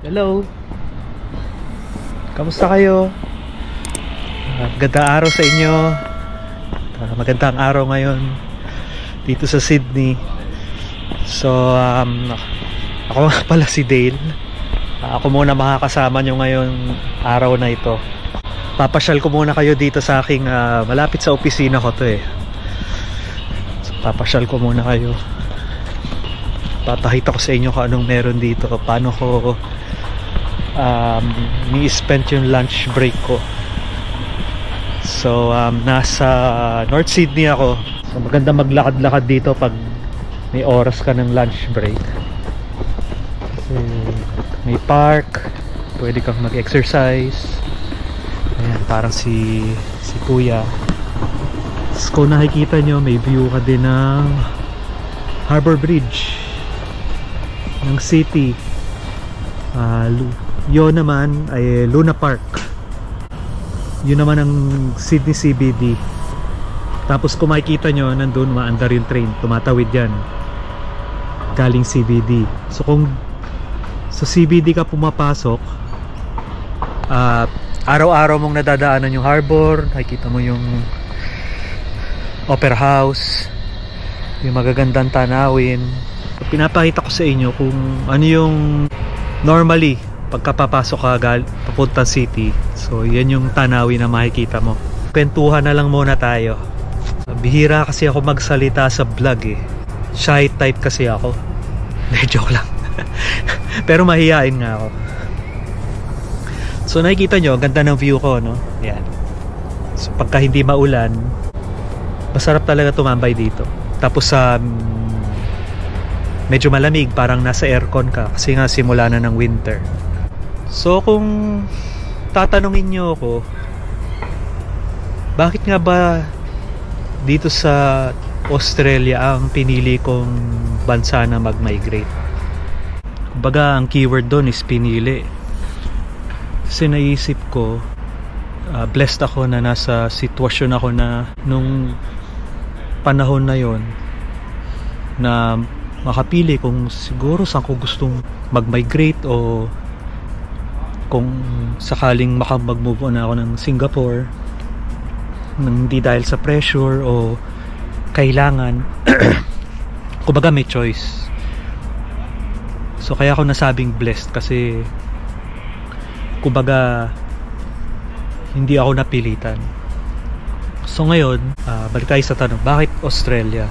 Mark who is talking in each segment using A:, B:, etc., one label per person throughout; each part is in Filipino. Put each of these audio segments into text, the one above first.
A: Hello. Kamusta kayo? Magandang araw sa inyo. Magandang araw ngayon dito sa Sydney. So, ako nga pala si Dale. Ako muna makakasama nyo ngayon araw na ito. Papasyal ko muna kayo dito sa aking malapit sa opisina ko to eh. So, papasyal ko muna kayo. Papakita ko sa inyo kung anong meron dito, paano ko ni-spend yung lunch break ko. So nasa North Sydney ako. So maganda maglakad-lakad dito pag may oras ka ng lunch break. Kasi may park, pwede kang mag-exercise. Ayan, parang si Kuya. So, kung nakikita nyo, may view ka din ng Harbour Bridge ng city. Yun naman ay Luna Park. Yun naman ang Sydney CBD. Tapos kung makikita nyo, nandun maandar yung train, tumatawid yan galing CBD. So kung sa CBD ka pumapasok, araw-araw mong nadadaanan yung harbor, nakikita mo yung Opera House, yung magagandang tanawin. Pinapakita ko sa inyo kung ano yung normally pagkapapasok ka papuntang city. So yan yung tanawin na makikita mo. Kwentuhan na lang muna tayo. Bihira kasi ako magsalita sa vlog eh. Shy type kasi ako. Joke lang. Pero mahihain nga ako. So nakikita nyo, ganda ng view ko, no? Yan. So pagka hindi maulan, masarap talaga tumambay dito. Tapos medyo malamig, parang nasa aircon ka kasi nga simula na ng winter. So kung tatanungin nyo ako, bakit nga ba dito sa Australia ang pinili kong bansa na mag-migrate? Kumbaga ang keyword doon is pinili. Kasi naisip ko, blessed ako na nasa sitwasyon ako na nung panahon na yon na makapili kung siguro saan ko gustong mag-migrate o kung sakaling mag-move on ako ng Singapore nang hindi dahil sa pressure o kailangan. Kumbaga may choice. So kaya ako nasabing blessed kasi kumbaga hindi ako napilitan. So ngayon, balik tayo sa tanong, bakit Australia?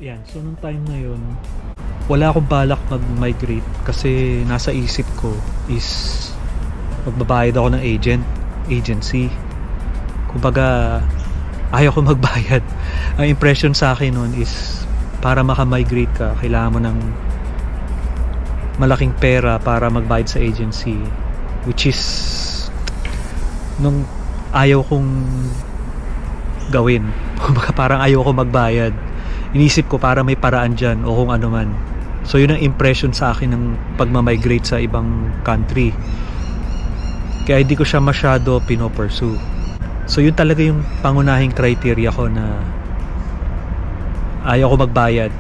A: Yan, so nung time na yun, wala akong balak mag-migrate kasi nasa isip ko is magbabayad ako ng agency. Kumbaga, ayaw ko magbayad. Ang impression sa akin nun is para maka-migrate ka, kailangan mo ng malaking pera para magbayad sa agency, which is nung ayaw kong gawin. Kumbaga parang ayaw ko magbayad. Inisip ko para may paraan dyan o kung ano man. So yun ang impression sa akin ng pagmamigrate sa ibang country. Kaya hindi ko siya masyado pinopursue. So yun talaga yung pangunahing criteria ko na ayaw ko magbayad.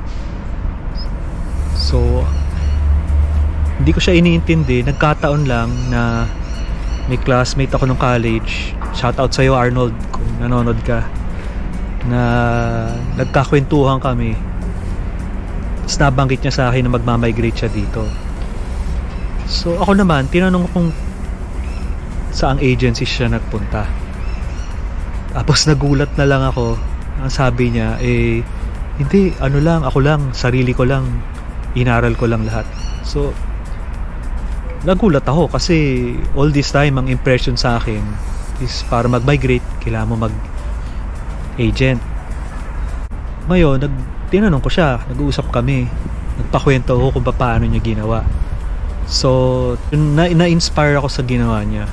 A: So hindi ko siya iniintindi. Nagkataon lang na may classmate ako nung college. Shoutout sa'yo Arnold kung nanonood ka. Na nagkakwentuhan kami. Tapos nabanggit niya sa akin na magmamigrate siya dito. So ako naman, tinanong kung saang agency siya nagpunta. Tapos nagulat na lang ako. Ang sabi niya, hindi, ako lang, sarili ko lang, inaral ko lang lahat. So nagulat ako kasi all this time ang impression sa akin is para mag-migrate, kailangan mo mag-agent. Ngayon, tinanong ko siya, nag-uusap kami, nagpakwento ako kung paano niya ginawa. So na-inspire ako sa ginawa niya.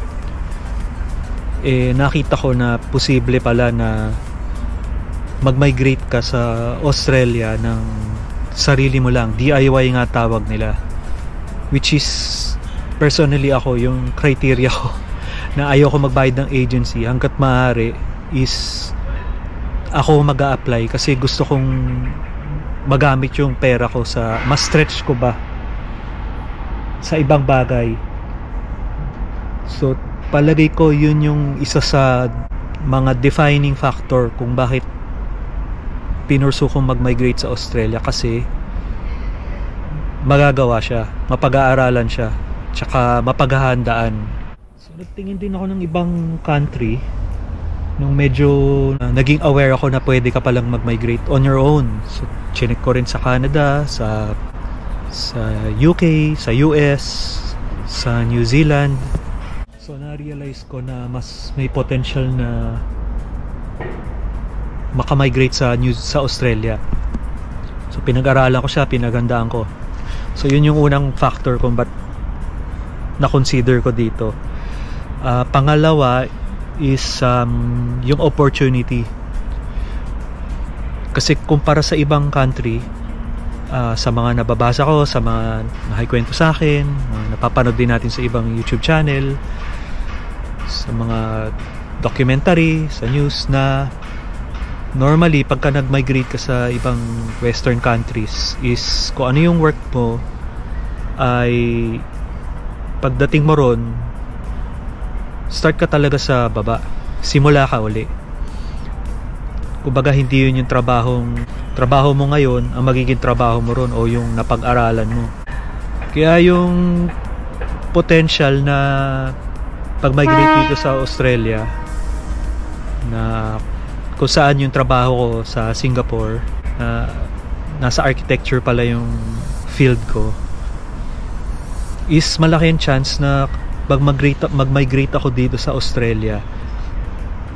A: Nakita ko na posible pala na mag-migrate ka sa Australia ng sarili mo lang, DIY nga tawag nila, which is personally ako, yung criteria ko na ayaw ko magbayad ng agency hanggat maaari is ako mag-a-apply kasi gusto kong magamit yung pera ko sa mas stretch ko ba sa ibang bagay So palagay ko yun yung isa sa mga defining factor kung bakit pinursu kong mag-migrate sa Australia, kasi magagawa siya, mapag-aaralan siya, tsaka mapaghahandaan. So nagtingin din ako ng ibang country nung medyo naging aware ako na pwede ka palang mag-migrate on your own. So chinek ko rin sa Canada, sa UK, sa US, sa New Zealand. So na-realize ko na mas may potential na makamigrate sa Australia. So pinag-aralan ko siya, pinagandaan ko. So yun yung unang factor kung ba't na-consider ko dito. Pangalawa is yung opportunity. Kasi kumpara sa ibang country, sa mga nababasa ko, sa mga nakikwento sa akin, napapanood din natin sa ibang YouTube channel, sa mga documentary, sa news, na normally pagka nag-migrate ka sa ibang western countries is kung ano yung work mo ay pagdating mo ron, start ka talaga sa baba, simula ka uli. Kumbaga hindi yun yung trabaho mo ngayon ang magiging trabaho mo ron, o yung napag-aralan mo. Kaya yung potential na pag-migrate dito sa Australia, na kung saan yung trabaho ko sa Singapore, nasa architecture pala yung field ko, is malaki yung chance na mag-migrate ako dito sa Australia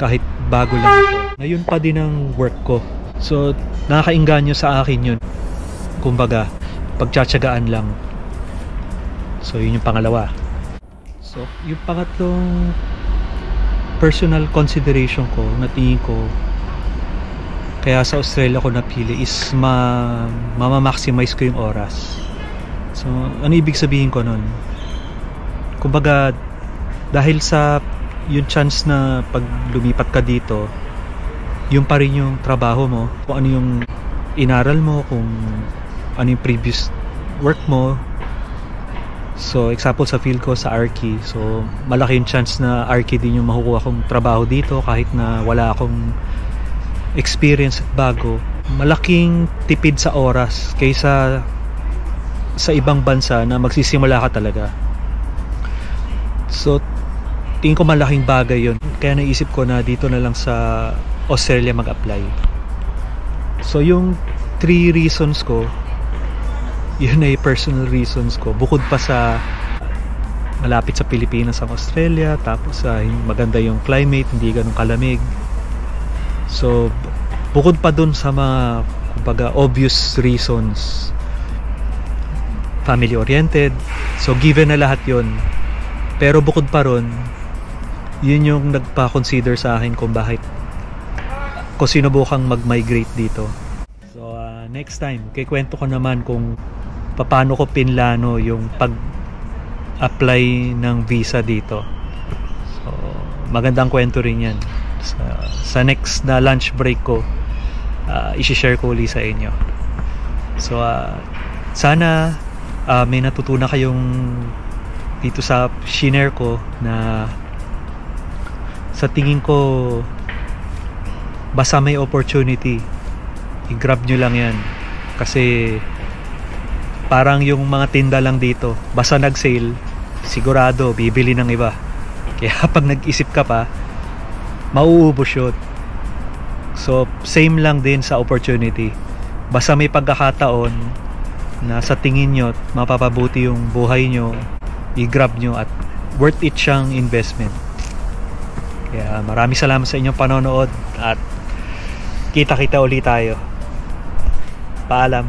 A: kahit bago lang ako. Ngayon pa din ang work ko. So nakakainganyo sa akin yun. Kumbaga, pagtsatsagaan lang. So yun yung pangalawa. So yung pangatlong personal consideration ko, na tingin ko kaya sa Australia ko napili, is ma-maximize ko yung oras. So ano ibig sabihin ko nun? Kumbaga, dahil sa yung chance na pag lumipat ka dito, yung pa rin yung trabaho mo, kung ano yung inaral mo, kung ano yung previous work mo. So example sa field ko sa Archi, so malaki yung chance na Archi din yung makukuha kong trabaho dito kahit na wala akong experience at bago. Malaking tipid sa oras kaysa sa ibang bansa na magsisimula ka talaga. So tingin ko malaking bagay yun, kaya naisip ko na dito na lang sa Australia mag-apply. So yung 3 reasons ko, yun ay personal reasons ko, bukod pa sa malapit sa Pilipinas ang Australia, tapos maganda yung climate, hindi ganun kalamig. So bukod pa dun sa mga kumbaga obvious reasons, family oriented, so given na lahat yun. Pero bukod pa ron, yun yung nagpa-consider sa akin kung bakit ko sinubukang mag-migrate dito. So next time, kikwento ko naman kung paano ko pinlano yung pag-apply ng visa dito. So magandang kwento rin yan. Sa next na lunch break ko, isi-share ko ulit sa inyo. So sana may natutunan kayong dito sa shinare ko, na sa tingin ko basta may opportunity, i-grab nyo lang yan. Kasi parang yung mga tinda lang dito, basta nag-sale, sigurado bibili ng iba. Kaya pag nag-isip ka pa, mauubos yun. So same lang din sa opportunity, basta may pagkakataon na sa tingin nyo mapapabuti yung buhay nyo, i-grab nyo at worth it siyang investment. Kaya maraming salamat sa inyong panonood, at kita-kita ulit tayo. Paalam.